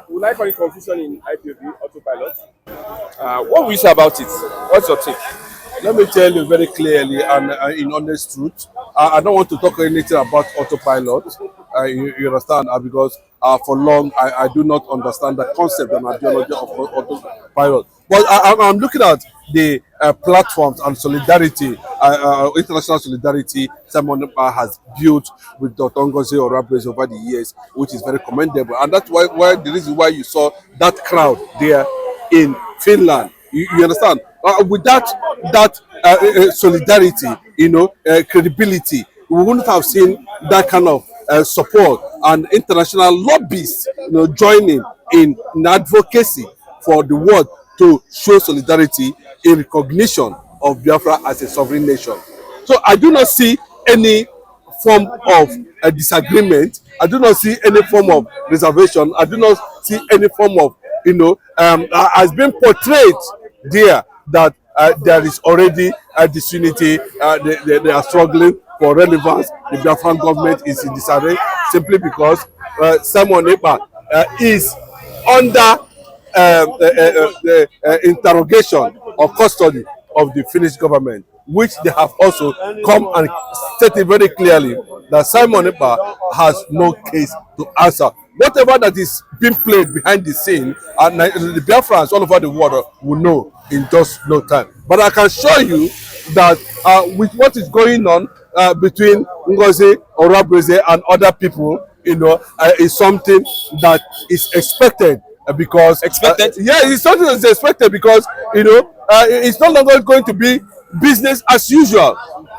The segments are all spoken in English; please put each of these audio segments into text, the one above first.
Would like any confusion in IPOB autopilot? What we say about it? What's your take? Let me tell you very clearly and in honest truth, I don't want to talk anything about autopilot. You understand? Because for long, I do not understand the concept and ideology of autopilot. But I'm looking at the platforms and solidarity, international solidarity someone has built with Dr. Ngozi Orabeze over the years, which is very commendable. And that's why the reason why you saw that crowd there in Finland. You understand? With that solidarity, credibility, we wouldn't have seen that kind of support and international lobbyists, joining in advocacy for the world to show solidarity in recognition of Biafra as a sovereign nation. So I do not see any form of a disagreement. I do not see any form of reservation. I do not see any form of, has been portrayed there that there is already a disunity. They are struggling for relevance. The Biafran government is in disarray simply because Simon Ekpa is under the interrogation or custody of the Finnish government, which they have also come and stated very clearly that Simon Ekpa has no case to answer. Whatever that is being played behind the scene, and the Biafrans all over the world will know in just no time. But I can show you that with what is going on between Ngozi Orabeze and other people, is something that is expected because yeah, it's something that's expected because it's no longer going to be business as usual,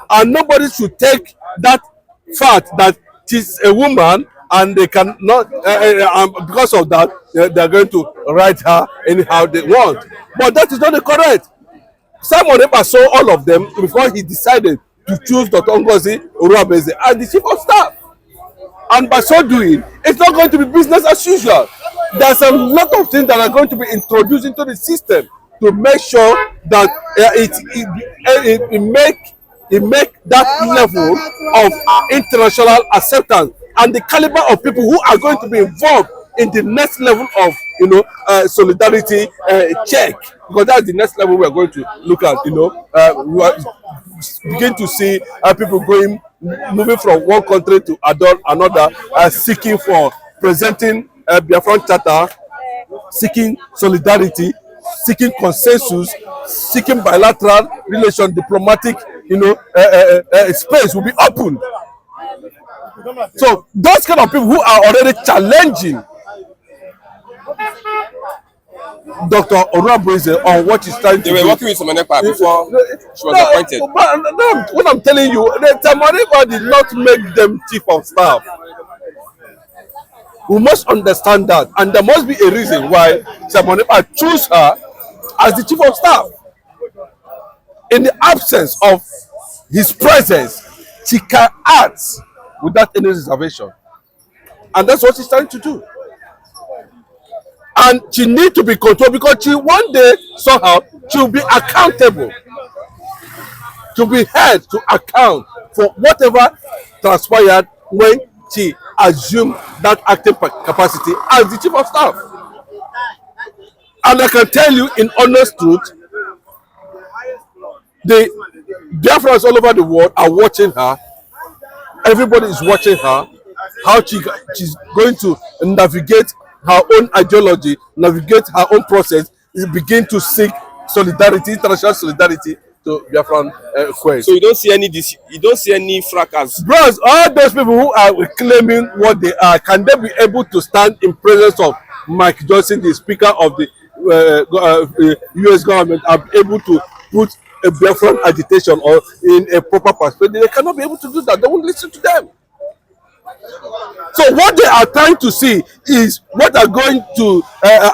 and nobody should take that fact that she's a woman and they cannot because of that they're going to write her anyhow they want. But that is not the correct. Simon Ekpa saw all of them before he decided to choose Dr. Ngozi Orabeze as the chief of staff, and by so doing it's not going to be business as usual. There's a lot of things that are going to be introduced into the system to make sure that it make that level of international acceptance and the caliber of people who are going to be involved in the next level of solidarity check, because that's the next level we are going to look at. We are begin to see people moving from one country to another, seeking for presenting Biafran Charter, seeking solidarity, seeking consensus, seeking bilateral relation, diplomatic, space will be opened. So those kind of people who are already challenging Dr. Orabeze on what he's trying to do. They were working with Simon Ekpa before she was appointed. No, what I'm telling you, Simon Ekpa did not make them chief of staff. We must understand that, and there must be a reason why Simon Ekpa chose her as the chief of staff. In the absence of his presence, she can act without any reservation, and that's what she's trying to do. And she needs to be controlled because she one day somehow she will be accountable, to be held to account for whatever transpired when she assumed that acting capacity as the chief of staff. And I can tell you in honest truth, the Biafrans all over the world are watching her. Everybody is watching her, how she's going to navigate her own ideology, navigate her own process, begin to seek solidarity, international solidarity to Biafran quest. So you don't see any fracas. Bros, all those people who are claiming what they are, can they be able to stand in presence of Mike Johnson, the Speaker of the US government, are able to put a Biafran agitation or in a proper perspective? They cannot be able to do that. They won't listen to them. So what they are trying to see is what they're going to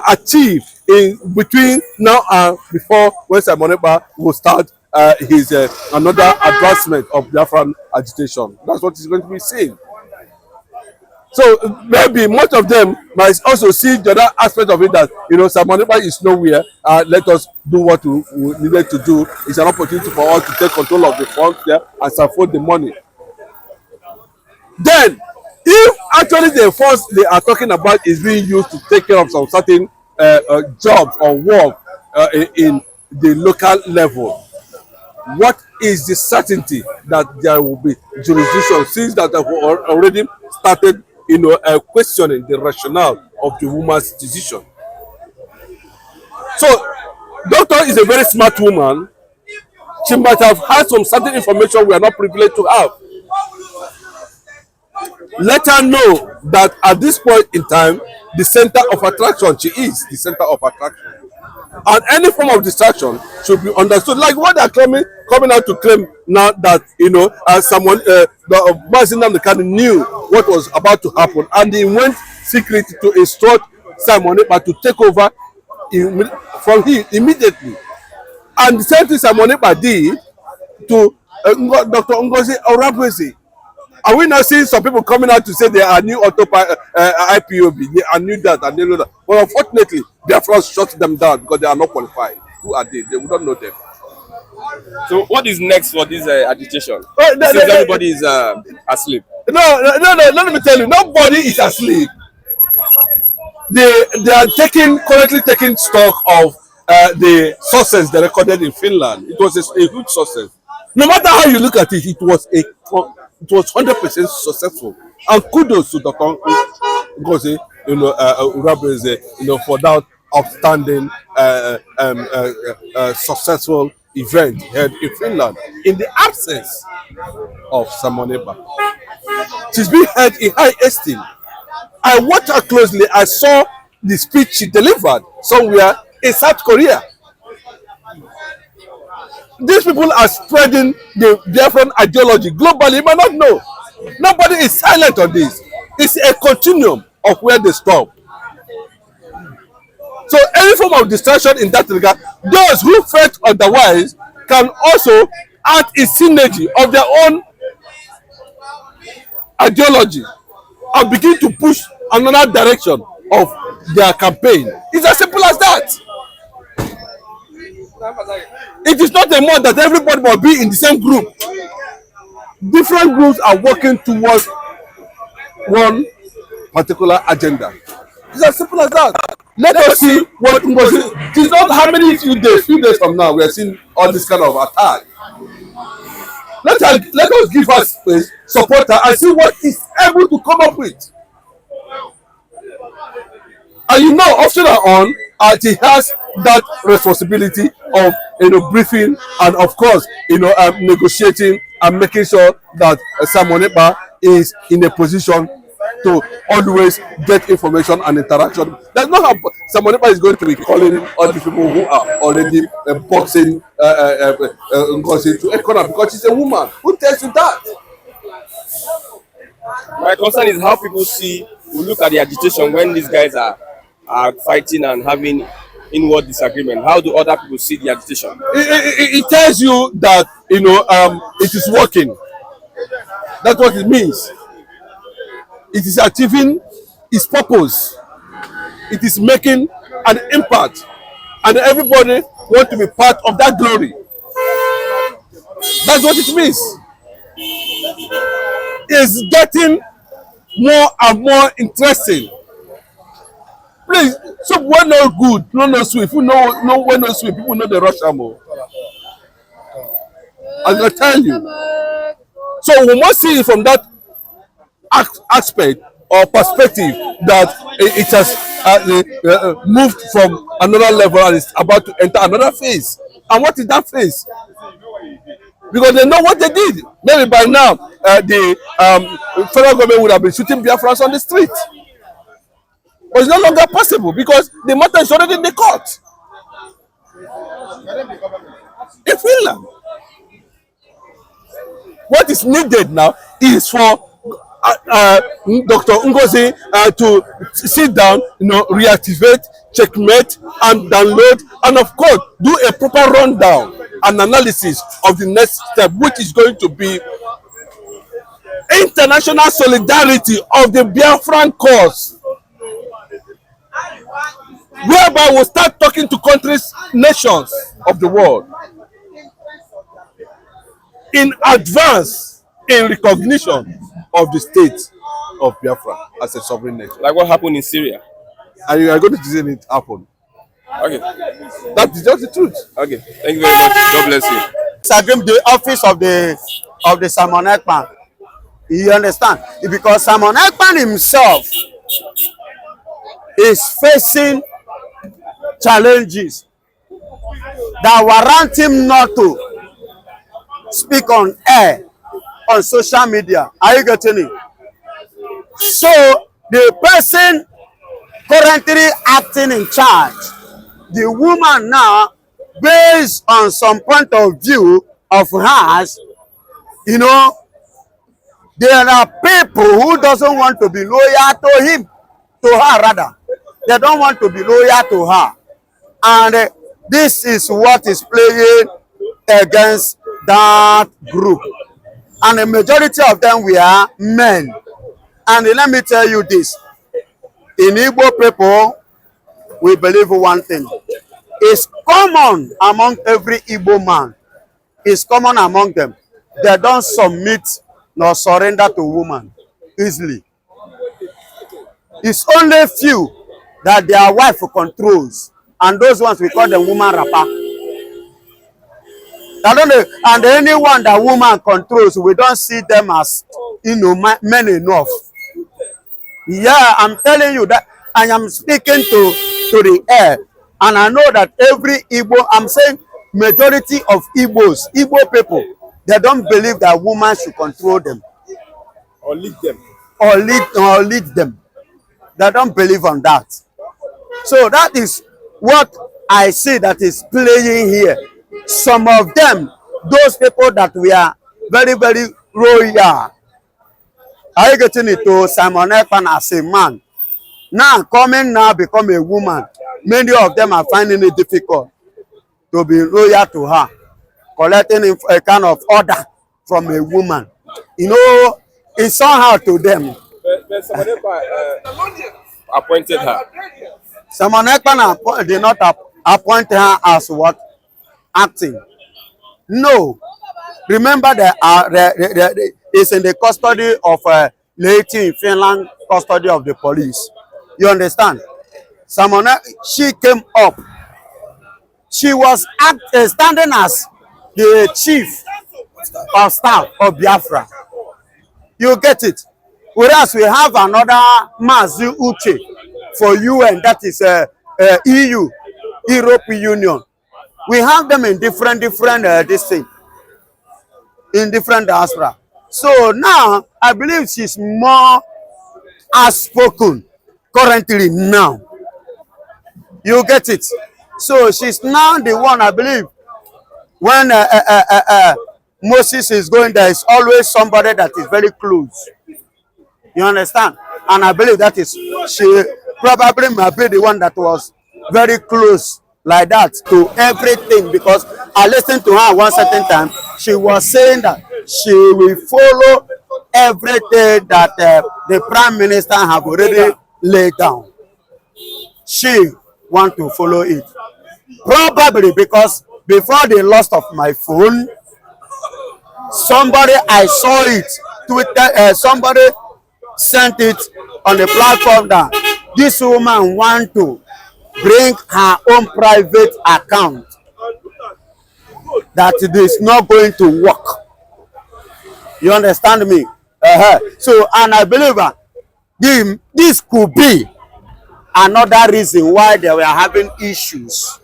achieve in between now and before when Simon Ekpa will start his another advancement of Biafran agitation. That's what is going to be seen. So maybe most of them might also see the other aspect of it that Simon Ekpa is nowhere. Let us do what we needed to do. It's an opportunity for us to take control of the funds there and support the money. Then If actually the force they are talking about is being used to take care of some certain jobs or work in the local level, what is the certainty that there will be jurisdiction since that have already started, questioning the rationale of the woman's decision? So, doctor is a very smart woman. She might have had some certain information we are not privileged to have. Let her know that at this point in time, the center of attraction, she is the center of attraction. And any form of distraction should be understood. Like what they're coming out to claim now that, someone, the kind of knew what was about to happen, and he went secretly to instruct Simon Ekpa to take over from him immediately. And the same thing Simon Ekpa did to Dr. Ngozi Orabwezi. Are we not seeing some people coming out to say they are new IPOB? They are new that and they know that. But unfortunately, Biafra shut them down because they are not qualified. Who are they? They would not know them. So what is next for this agitation? Since everybody is asleep. No, let me tell you, nobody is asleep. They are currently taking stock of the success they recorded in Finland. It was a huge success. No matter how you look at it, it was 100% successful. And kudos to Dr. Ngozi, Urabeze, for that outstanding, successful event held in Finland in the absence of Simon Ekpa. She's been held in high esteem. I watched her closely. I saw the speech she delivered somewhere in South Korea. These people are spreading the Biafran ideology globally. You might not know. Nobody is silent on this. It's a continuum of where they stop. So any form of distraction in that regard, those who felt otherwise can also add a synergy of their own ideology and begin to push another direction of their campaign. It's as simple as that. It is not a must that everybody must be in the same group. Different groups are working towards one particular agenda. It's as simple as that. Let us see what it is not how many few days from now we are seeing all this kind of attack. Let us give us space, support her, and see what he's able to come up with. And option on, he has that responsibility of briefing and of course negotiating and making sure that Simon Ekpa is in a position to always get information and interaction. That's not how Simon Ekpa is going to be calling all the people who are already boxing Ngozi to economy because she's a woman. Who tells you that? My concern is how people look at the agitation when these guys are fighting and having inward disagreement. How do other people see the agitation? It tells you that it is working. That's what it means. It is achieving its purpose. It is making an impact, and everybody wants to be part of that glory. That's what it means. It's getting more and more interesting. Please, so when no good, no sweet. If you know when no sweet, people know the rush ammo. As I tell you. So we must see it from that aspect or perspective that it has moved from another level and is about to enter another phase. And what is that phase? Because they know what they did. Maybe by now, the federal government would have been shooting Biafrans on the street. But it's no longer possible because the matter is already in the court. In Finland. What is needed now is for Dr. Ngozi to sit down, reactivate, checkmate, and download, and of course, do a proper rundown and analysis of the next step, which is going to be international solidarity of the Biafran cause, whereby we'll start talking to countries, nations of the world in advance in recognition of the state of Biafra as a sovereign nation. Like what happened in Syria. And you are going to say it happen. Okay. That is just the truth. Okay. Thank you very much. God bless you. The office of the Simon Ekpa. You understand? Because Simon Ekpa himself is facing challenges that warrant him not to speak on air, on social media. Are you getting it? So the person currently acting in charge, the woman now, based on some point of view of hers, you know, there are people who doesn't want to be loyal to him, to her rather. They don't want to be loyal to her. And this is what is playing against that group. And the majority of them were men. And let me tell you this. In Igbo people, we believe one thing. It's common among every Igbo man. It's common among them. They don't submit nor surrender to woman easily. It's only few that their wife controls. And those ones we call them woman rapper. I don't know, and anyone that woman controls, we don't see them as, you know, men enough. Yeah, I'm telling you that I am speaking to the air, and I know that every Igbo, I'm saying majority of Igbo people, they don't believe that woman should control them Or lead them. or lead them. They don't believe on that. So that is what I see that is playing here. Some of them, those people that we are very, very royal, are you getting it, to Simon Ekpa as a man? Now coming now become a woman. Many of them are finding it difficult to be loyal to her, collecting a kind of order from a woman. You know, it's somehow to them. But Simon Ekpa appointed her. Simon Ekpa did not appoint her as what? Acting. No. Remember that it's in the custody of lady in Finland, custody of the police. You understand? She came up. She was standing as the chief of staff of Biafra. You get it? Whereas we have another Mazi Uche for UN, that is EU, European Union. We have them in different this thing, in different diaspora. So now I believe she's more outspoken currently now. You get it? So she's now the one, I believe, when Moses is going, there is always somebody that is very close. You understand? And I believe that is, she probably might be the one that was very close like that to everything, because I listened to her one certain time. She was saying that she will follow everything that the Prime Minister have already laid down. She want to follow it. Probably because before the loss of my phone, somebody, I saw it, Twitter, somebody sent it on the platform that this woman want to bring her own private account, that it is not going to work. You understand me? So, and I believe this could be another reason why they were having issues.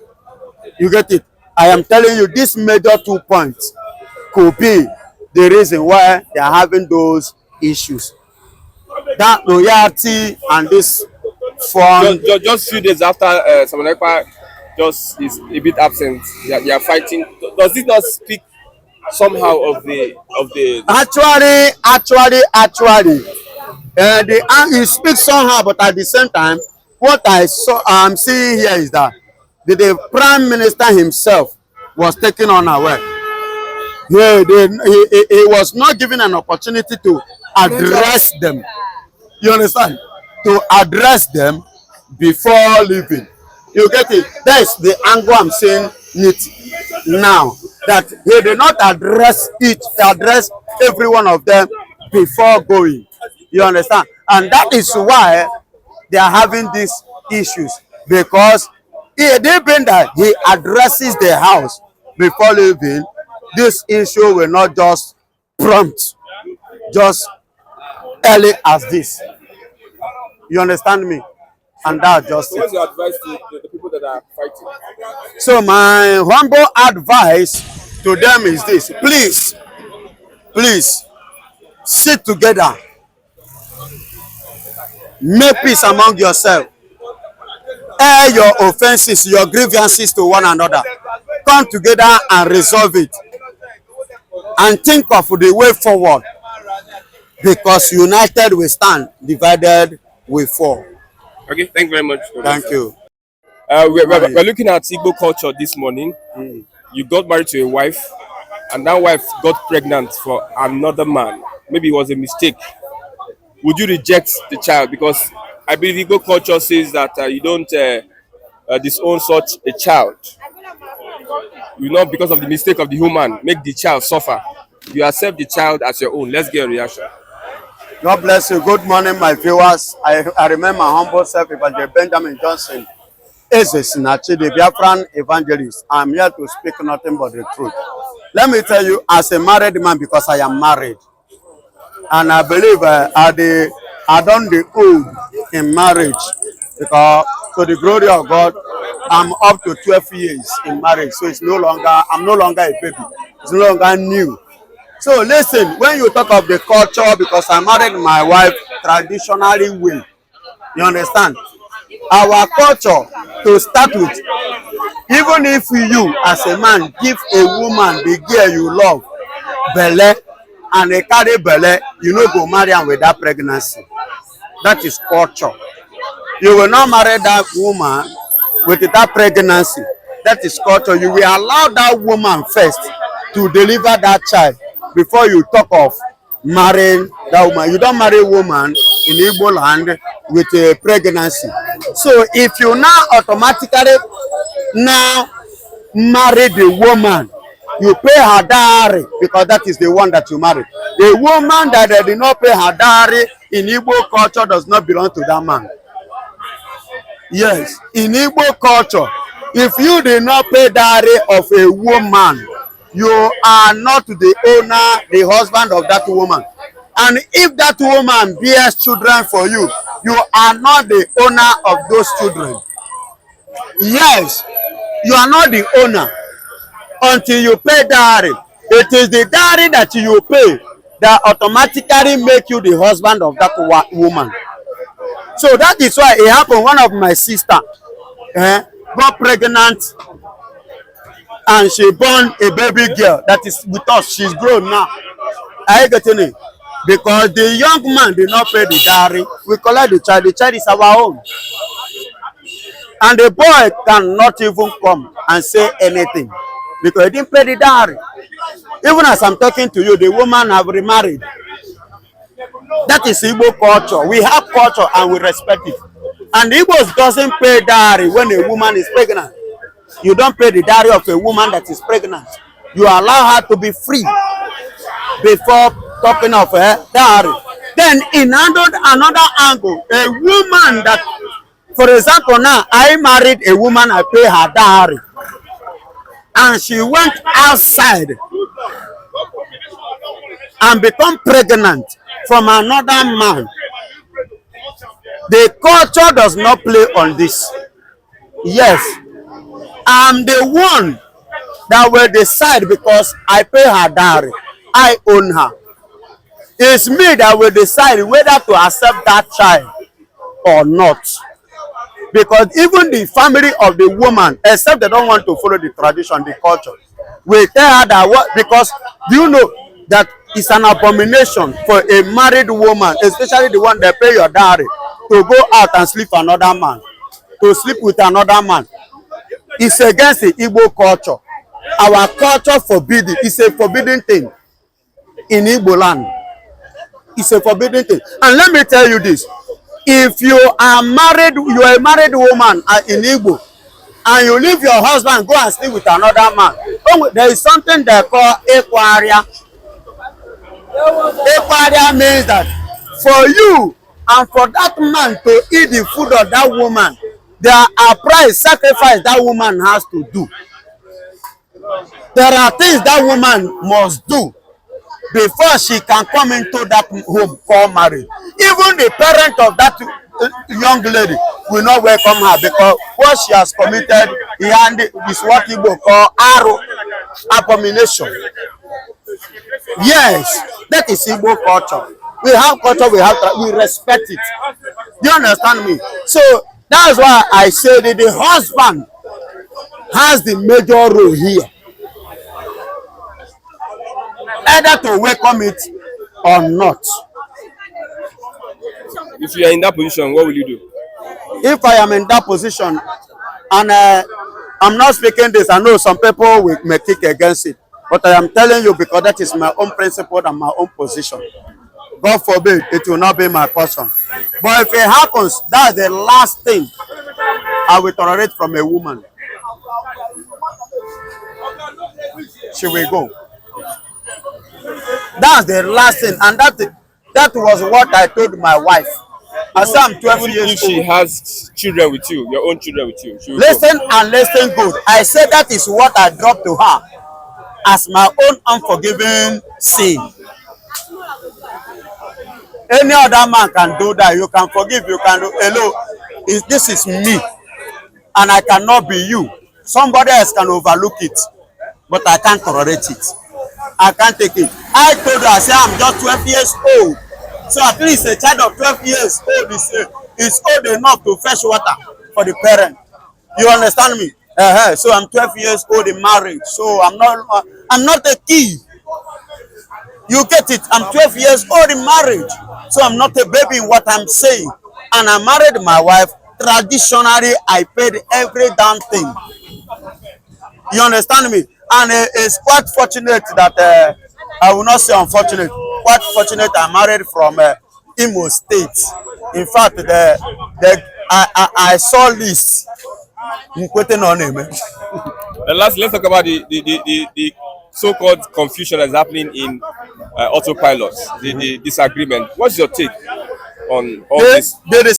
You get it? I am telling you, this major 2 points could be the reason why they are having those issues. That loyalty and this form. Just few days after Simon Ekpa just is a bit absent, they are fighting. Does it not speak somehow of the Actually, it speaks somehow, but at the same time, what I'm seeing here is that the Prime Minister himself was taken unaware. He was not given an opportunity to address them. You understand? To address them before leaving. You get it? That's the angle I'm saying it now. That he did not address every one of them before going. You understand? And that is why they are having these issues, because they been that he addresses the house before leaving, this issue will not just prompt just early as this. You understand me? And that's just What's it. your advice to the people that are fighting? So my humble advice to them is this: please sit together, make peace among yourself, air your offenses, your grievances to one another, come together and resolve it, and think of the way forward, because united we stand, divided we fall. Okay, thank you very much. Thank you. We're looking at Igbo culture this morning. You got married to a wife, and that wife got pregnant for another man. Maybe it was a mistake. Would you reject the child? Because I believe Igbo culture says that you don't disown such a child. You know, because of the mistake of the woman, make the child suffer. You accept the child as your own. Let's get a reaction. God bless you. Good morning, my viewers. I remember my humble self, Evangelist Benjamin Johnson, Sinachi, the Biafran evangelist. I'm here to speak nothing but the truth. Let me tell you, as a married man, because I am married, and I believe I done the old in marriage, because to the glory of God, I'm up to 12 years in marriage, so I'm no longer a baby. It's no longer new. So listen, when you talk of the culture, because I married my wife traditionally way, you understand? Our culture, to start with, even if you as a man give a woman the girl you love belle, and they carry belle, you no go marry am with that pregnancy. That is culture. You will not marry that woman with that pregnancy. That is culture. You will allow that woman first to deliver that child before you talk of marrying that woman. You don't marry a woman in Igbo land with a pregnancy. So if you now automatically now marry the woman, you pay her dowry, because that is the one that you marry. The woman that they did not pay her dowry in Igbo culture does not belong to that man. Yes, in Igbo culture, if you did not pay dowry of a woman, you are not the owner, the husband of that woman. And if that woman bears children for you, you are not the owner of those children. Yes, you are not the owner until you pay dowry. It is the dowry that you pay that automatically make you the husband of that woman. So that is why it happened. One of my sister got pregnant, and she born a baby girl that is with us. She's grown now. Are you getting it? Because the young man did not pay the dowry, we collect the child. The child is our own. And the boy cannot even come and say anything because he didn't pay the dowry. Even as I'm talking to you, the woman have remarried. That is Igbo culture. We have culture and we respect it. And Igbos doesn't pay dowry when a woman is pregnant. You don't pay the dowry of a woman that is pregnant. You allow her to be free before talking of her dowry. Then in another angle, a woman that, for example, now I married a woman, I pay her dowry, and she went outside and become pregnant from another man. The culture does not play on this. Yes, I'm the one that will decide because I pay her dowry. I own her. It's me that will decide whether to accept that child or not. Because even the family of the woman, except they don't want to follow the tradition, the culture, we tell her that what, because you know that it's an abomination for a married woman, especially the one that pay your dowry, to go out and sleep with another man, to sleep with another man. It's against the Igbo culture. Our culture forbids it. It's a forbidden thing in Igbo land. It's a forbidden thing. And let me tell you this. If you are married, you are a married woman in Igbo, and you leave your husband, go and sleep with another man. Oh, there is something they call Ekpa'S. Ekpa'S means that for you And for that man to eat the food of that woman, there are price sacrifice that woman has to do. There are things that woman must do before she can come into that home called marriage. Even the parent of that young lady will not welcome her, because what she has committed is what Igbo call aro, abomination. Yes, that is Igbo culture. We have culture, we respect it. Do you understand me? So that's why I say that the husband has the major role here, either to welcome it or not. If you are in that position, what will you do? If I am in that position, and I'm not speaking this, I know some people may kick against it, but I am telling you because that is my own principle and my own position. God forbid it will not be my portion. But if it happens, that's the last thing I will tolerate from a woman. She will go. That's the last thing, and that was what I told my wife. I said I'm 12 Even years if she old. has children with you, your own children with you, she will Listen and listen good. I said that is what I dropped to her as my own unforgiving sin. Any other man can do that. You can forgive, you can do. Hello, this is me, and I cannot be you. Somebody else can overlook it, but I can't tolerate it. I can't take it. I told her, I said I'm just 12 years old. So at least a child of 12 years old is old enough to fetch water for the parent. You understand me? So I'm 12 years old in marriage. So I'm not a kid. You get it? I'm 12 years old in marriage. So I'm not a baby in what I'm saying. And I married my wife. Traditionally, I paid every damn thing. You understand me? And it's quite fortunate that, I will not say unfortunate, quite fortunate I married from Imo State. In fact, I saw this. Let's talk about the so-called confusion that's happening in autopilot, the disagreement. What's your take on all this? There is